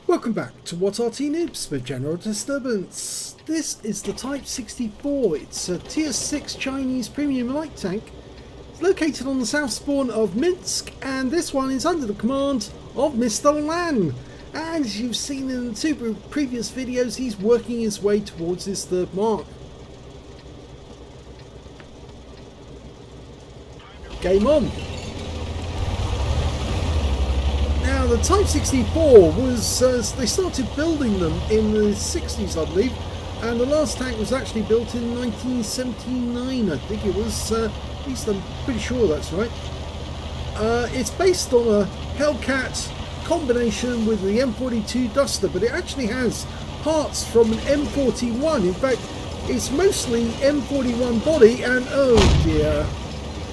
Welcome back to What Arty Noobs with General Disturbance. This is the Type 64. It's a Tier 6 Chinese premium light tank. It's located on the south spawn of Minsk, and this one is under the command of Mr. Lan. And as you've seen in the two previous videos, he's working his way towards his third mark. Game on. Now the Type 64 was, they started building them in the 60s I believe, and the last tank was actually built in 1979 I think it was, at least I'm pretty sure that's right. It's based on a Hellcat combination with the M42 Duster, but it actually has parts from an M41. In fact, it's mostly M41 body, and oh dear.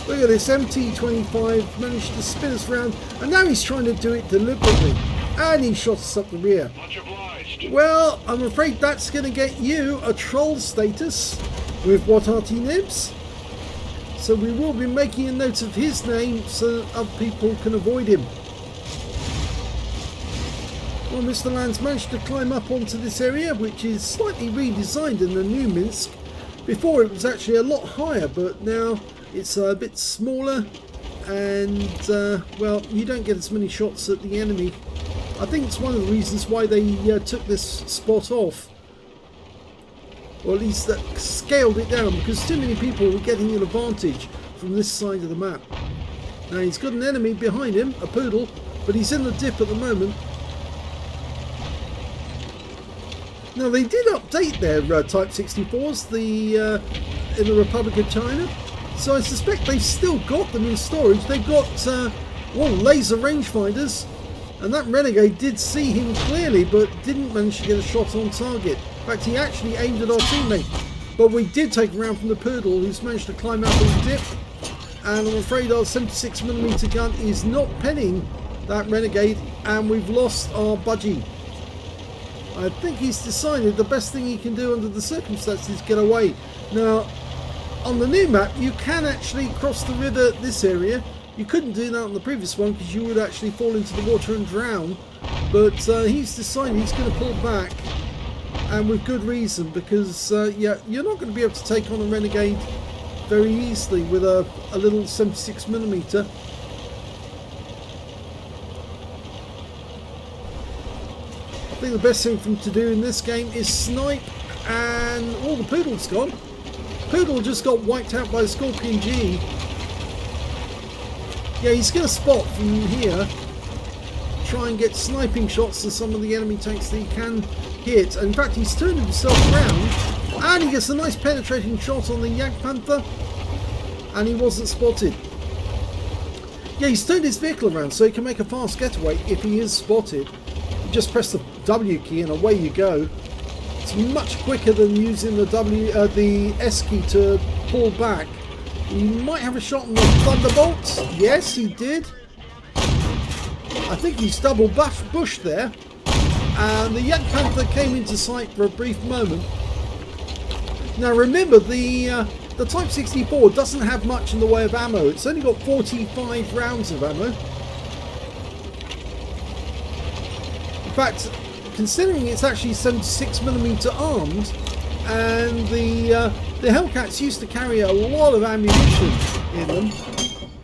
Look at this, MT25 managed to spin us around, and now he's trying to do it deliberately, and he shot us up the rear. Much obliged. Well, I'm afraid that's going to get you a troll status with What Arty Nibs. So we will be making a note of his name so that other people can avoid him. Well, Mr. Lan's managed to climb up onto this area, which is slightly redesigned in the new Minsk. Before it was actually a lot higher, but now it's a bit smaller, and well, you don't get as many shots at the enemy. I think it's one of the reasons why they took this spot off, or at least scaled it down, because too many people were getting an advantage from this side of the map. Now he's got an enemy behind him, a poodle, but he's in the dip at the moment. Now they did update their Type 64s in the Republic of China. So I suspect they've still got them in storage. They've got laser rangefinders, and that Renegade did see him clearly, but didn't manage to get a shot on target. In fact, he actually aimed at our teammate. But we did take him around from the poodle, who's managed to climb out of the dip. And I'm afraid our 76mm gun is not penning that Renegade, and we've lost our budgie. I think he's decided the best thing he can do under the circumstances is get away. Now, on the new map, you can actually cross the river this area. You couldn't do that on the previous one because you would actually fall into the water and drown. But he's decided he's going to pull back, and with good reason, because yeah, you're not going to be able to take on a Renegade very easily with a little 76mm. I think the best thing for him to do in this game is snipe, and all the poodle's gone. Poodle just got wiped out by Scorpion G. Yeah, he's going to spot from here, try and get sniping shots to some of the enemy tanks that he can hit. And in fact, he's turned himself around, and he gets a nice penetrating shot on the Jagdpanther, and he wasn't spotted. Yeah, he's turned his vehicle around so he can make a fast getaway if he is spotted. You just press the W key and away you go. It's much quicker than using the S key to pull back. He might have a shot on the Thunderbolt. Yes, he did. I think he's double bushed there. And the Jagdpanther came into sight for a brief moment. Now remember, the Type 64 doesn't have much in the way of ammo. It's only got 45 rounds of ammo. In fact, considering it's actually 76mm armed, and the Hellcats used to carry a lot of ammunition in them,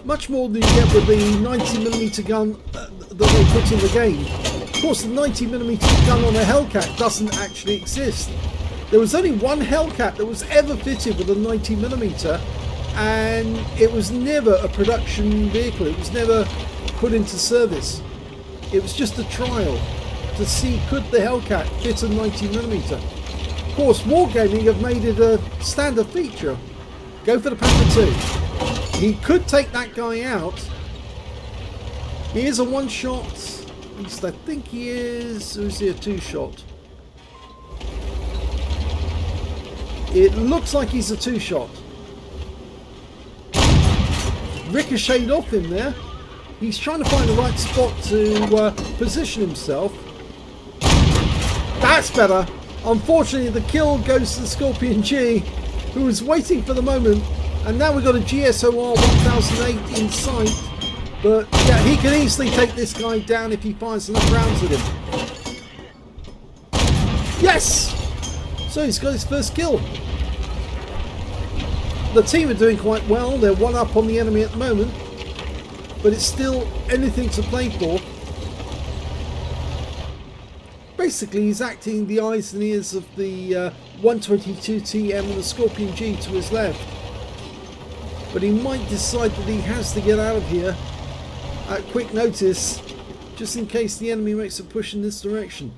much more than you get with the 90mm gun that they put in the game. Of course, the 90mm gun on a Hellcat doesn't actually exist. There was only one Hellcat that was ever fitted with a 90mm, and it was never a production vehicle. It was never put into service. It was just a trial to see could the Hellcat fit a 90mm. Of course, Wargaming have made it a standard feature. Go for the Panther 2. He could take that guy out. He is a one-shot. At least I think he is. Or is he a two-shot? It looks like he's a two-shot. Ricocheted off him there. He's trying to find the right spot to position himself. That's better. Unfortunately, the kill goes to the Scorpion G, who was waiting for the moment, and now we've got a GSOR 1008 in sight. But yeah, he can easily take this guy down if he fires enough rounds at him. Yes! So he's got his first kill. The team are doing quite well. They're one up on the enemy at the moment, but it's still anything to play for. Basically, he's acting the eyes and ears of the 122TM and the Scorpion G to his left. But he might decide that he has to get out of here at quick notice, just in case the enemy makes a push in this direction.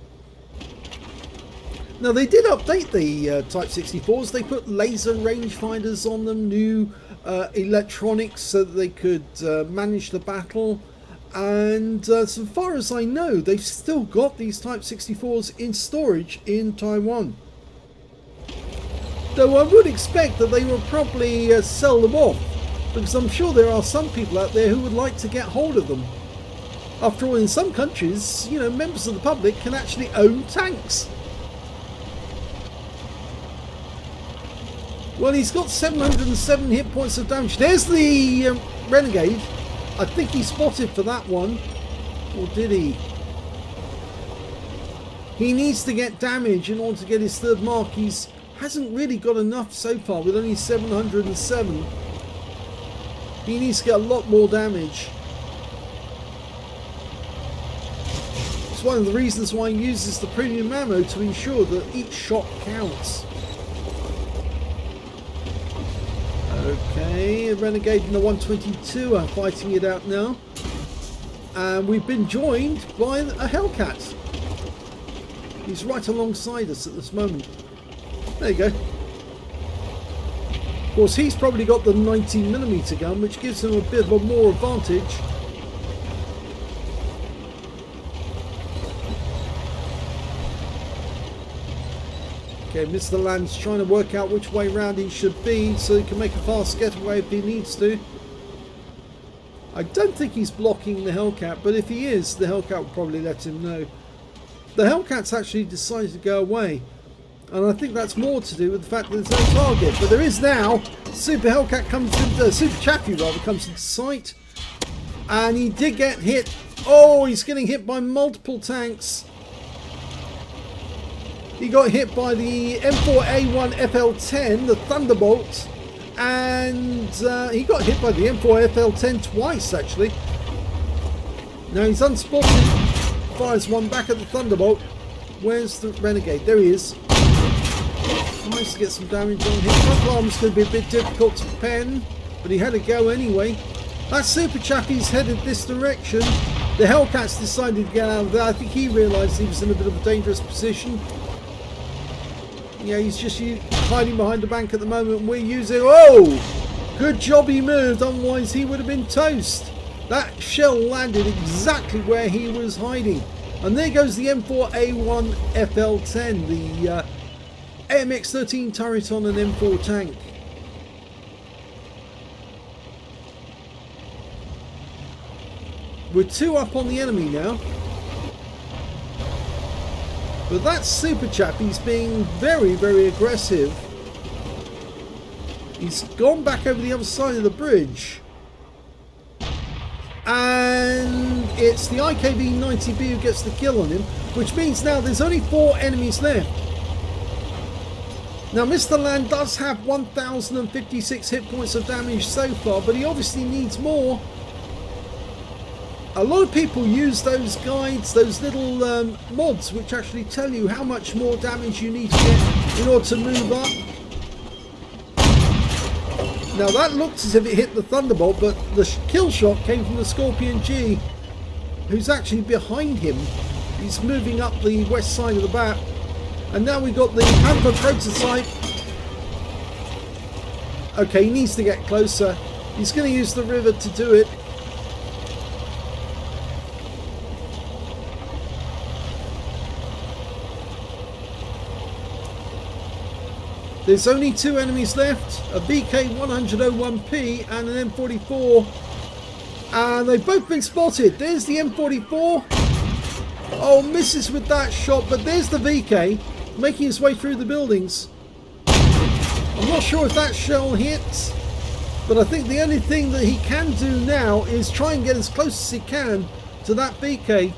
Now, they did update the Type 64s. They put laser rangefinders on them, new electronics so that they could manage the battle. And so far as I know, they've still got these Type 64s in storage in Taiwan. Though I would expect that they will probably sell them off, because I'm sure there are some people out there who would like to get hold of them. After all, in some countries, you know, members of the public can actually own tanks. Well, he's got 707 hit points of damage. There's the Renegade. I think he spotted for that one. Or did he? He needs to get damage in order to get his third mark. He's hasn't really got enough so far with only 707. He needs to get a lot more damage. It's one of the reasons why he uses the premium ammo, to ensure that each shot counts. Okay, Renegade and the 122 are fighting it out now. And we've been joined by a Hellcat. He's right alongside us at this moment. There you go. Of course, he's probably got the 19mm gun, which gives him a bit of a more advantage. Okay, Mr. Land's trying to work out which way round he should be so he can make a fast getaway if he needs to. I don't think he's blocking the Hellcat, but if he is, the Hellcat will probably let him know. The Hellcat's actually decided to go away, and I think that's more to do with the fact that there's no target. But there is now. Super Hellcat comes into, Super Chappie rather, comes into sight, and he did get hit. Oh, he's getting hit by multiple tanks. He got hit by the M4A1 FL10, the Thunderbolt, and he got hit by the M4 FL10 twice actually. Now he's unspotted, fires one back at the Thunderbolt. Where's the Renegade? There he is. Nice to get some damage on him. Front arm's going to be a bit difficult to pen, but he had a go anyway. That Super Chappie's headed this direction. The Hellcat's decided to get out of there. I think he realised he was in a bit of a dangerous position. Yeah, he's just hiding behind the bank at the moment. We're using... Oh! Good job he moved, otherwise he would have been toast. That shell landed exactly where he was hiding. And there goes the M4A1 FL10, the AMX-13 turret on an M4 tank. We're 2 up on the enemy now. But that Super Chappie's being very, very aggressive. He's gone back over the other side of the bridge. And it's the IKV-90B who gets the kill on him, which means now there's only 4 enemies left. Now Mr. Land does have 1,056 hit points of damage so far, but he obviously needs more. A lot of people use those guides, those little mods, which actually tell you how much more damage you need to get in order to move up. Now that looks as if it hit the Thunderbolt, but the kill shot came from the Scorpion G, who's actually behind him. He's moving up the west side of the map. And now we've got the Panther prototype. Okay, he needs to get closer. He's going to use the river to do it. There's only 2 enemies left, a VK101P and an M44, and they've both been spotted. There's the M44, oh, misses with that shot, but there's the VK making his way through the buildings. I'm not sure if that shell hits, but I think the only thing that he can do now is try and get as close as he can to that VK.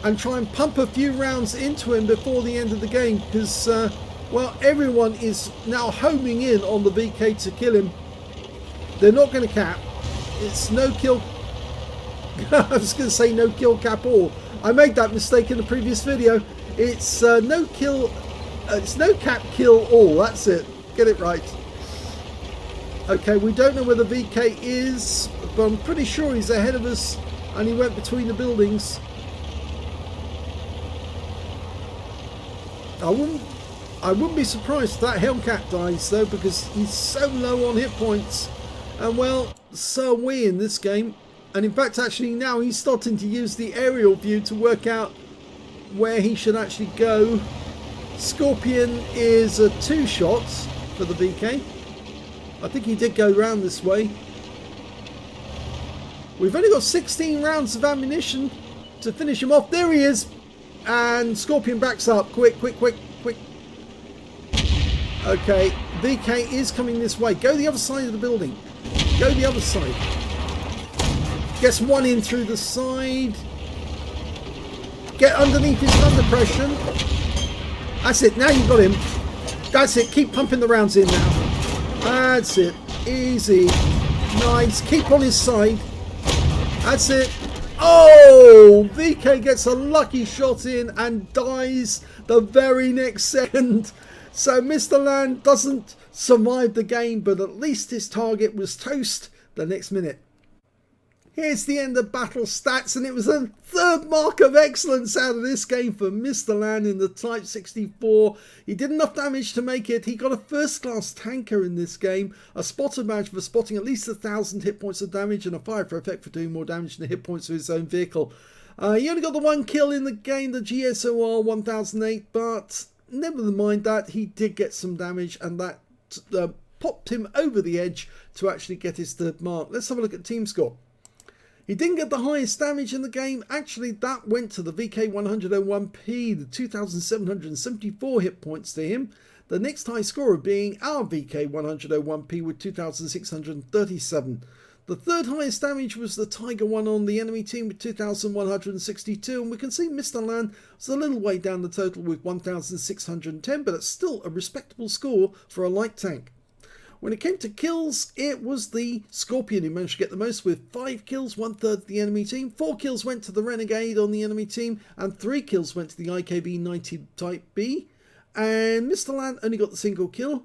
and try and pump a few rounds into him before the end of the game, because well, everyone is now homing in on the VK to kill him. They're not going to cap. It's no kill. I was going to say no kill cap all. I made that mistake in the previous video. It's no kill. It's no cap kill all. That's it. Get it right. Okay, we don't know where the VK is, but I'm pretty sure he's ahead of us, and he went between the buildings. I wouldn't be surprised if that Hellcat dies though, because he's so low on hit points. And well, so are we in this game. And in fact, actually now he's starting to use the aerial view to work out where he should actually go. Scorpion is 2 shots for the VK. I think he did go round this way. We've only got 16 rounds of ammunition to finish him off. There he is. And Scorpion backs up. Quick, quick, quick, quick. Okay, VK is coming this way. Go the other side of the building. Go the other side. Gets one in through the side. Get underneath his thunder pressure. That's it. Now you've got him. That's it. Keep pumping the rounds in now. That's it. Easy. Nice. Keep on his side. That's it. Oh! VK gets a lucky shot in and dies the very next second. So Mr. Land doesn't survive the game, but at least his target was toast the next minute. Here's the end of battle stats, and it was a 3rd mark of excellence out of this game for Mr. Land in the Type 64. He did enough damage to make it. He got a 1st class tanker in this game, a spotter badge for spotting at least 1,000 hit points of damage, and a fire for effect for doing more damage than the hit points of his own vehicle. He only got the 1 kill in the game, the GSOR 1008, but never mind that, he did get some damage, and that popped him over the edge to actually get his 3rd mark. Let's have a look at team score. He didn't get the highest damage in the game. Actually, that went to the VK101P, the 2,774 hit points to him. The next high scorer being our VK101P with 2,637. The 3rd highest damage was the Tiger one on the enemy team with 2,162. And we can see Mr. Land was a little way down the total with 1,610, but it's still a respectable score for a light tank. When it came to kills, it was the Scorpion who managed to get the most with 5 kills, 1/3 of the enemy team. 4 kills went to the Renegade on the enemy team, and 3 kills went to the IKB-90 Type B. And Mr. Land only got the single kill.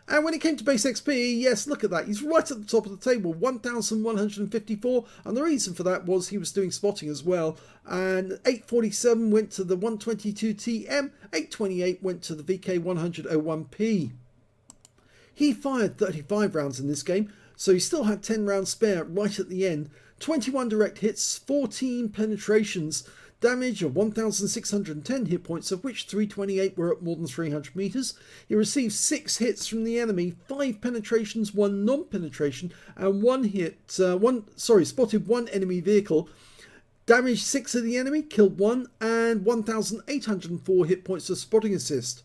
And when it came to base XP, yes, look at that. He's right at the top of the table, 1,154. And the reason for that was he was doing spotting as well. And 847 went to the 122TM, 828 went to the VK101P. He fired 35 rounds in this game, so he still had 10 rounds spare right at the end. 21 direct hits, 14 penetrations, damage of 1,610 hit points, of which 328 were at more than 300 meters. He received 6 hits from the enemy, 5 penetrations, 1 non-penetration, and spotted 1 enemy vehicle. Damaged 6 of the enemy, killed 1, and 1,804 hit points of spotting assist.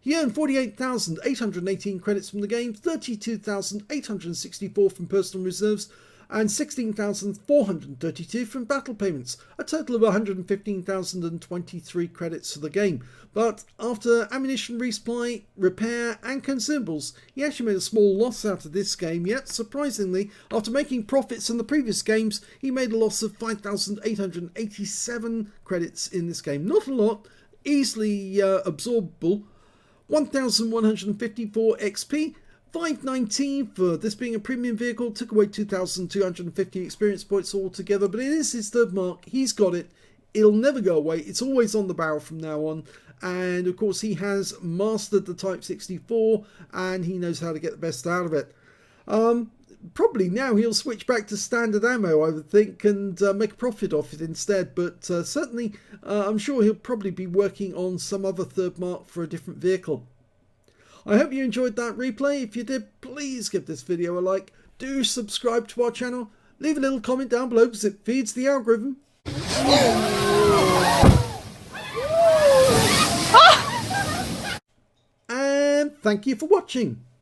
He earned 48,818 credits from the game, 32,864 from personal reserves, and 16,432 from battle payments, a total of 115,023 credits for the game. But after ammunition resupply, repair and consumables, he actually made a small loss out of this game, yet surprisingly, after making profits in the previous games, he made a loss of 5,887 credits in this game. Not a lot, easily absorbable. 1,154 XP, 519 for this being a premium vehicle, took away 2,250 experience points altogether, but it is his 3rd mark. He's got it. It'll never go away. It's always on the barrel from now on. And of course, he has mastered the Type 64 and he knows how to get the best out of it. Probably now he'll switch back to standard ammo, I would think, and make a profit off it instead. But certainly, I'm sure he'll probably be working on some other 3rd mark for a different vehicle. I hope you enjoyed that replay. If you did, please give this video a like. Do subscribe to our channel. Leave a little comment down below because it feeds the algorithm. And thank you for watching.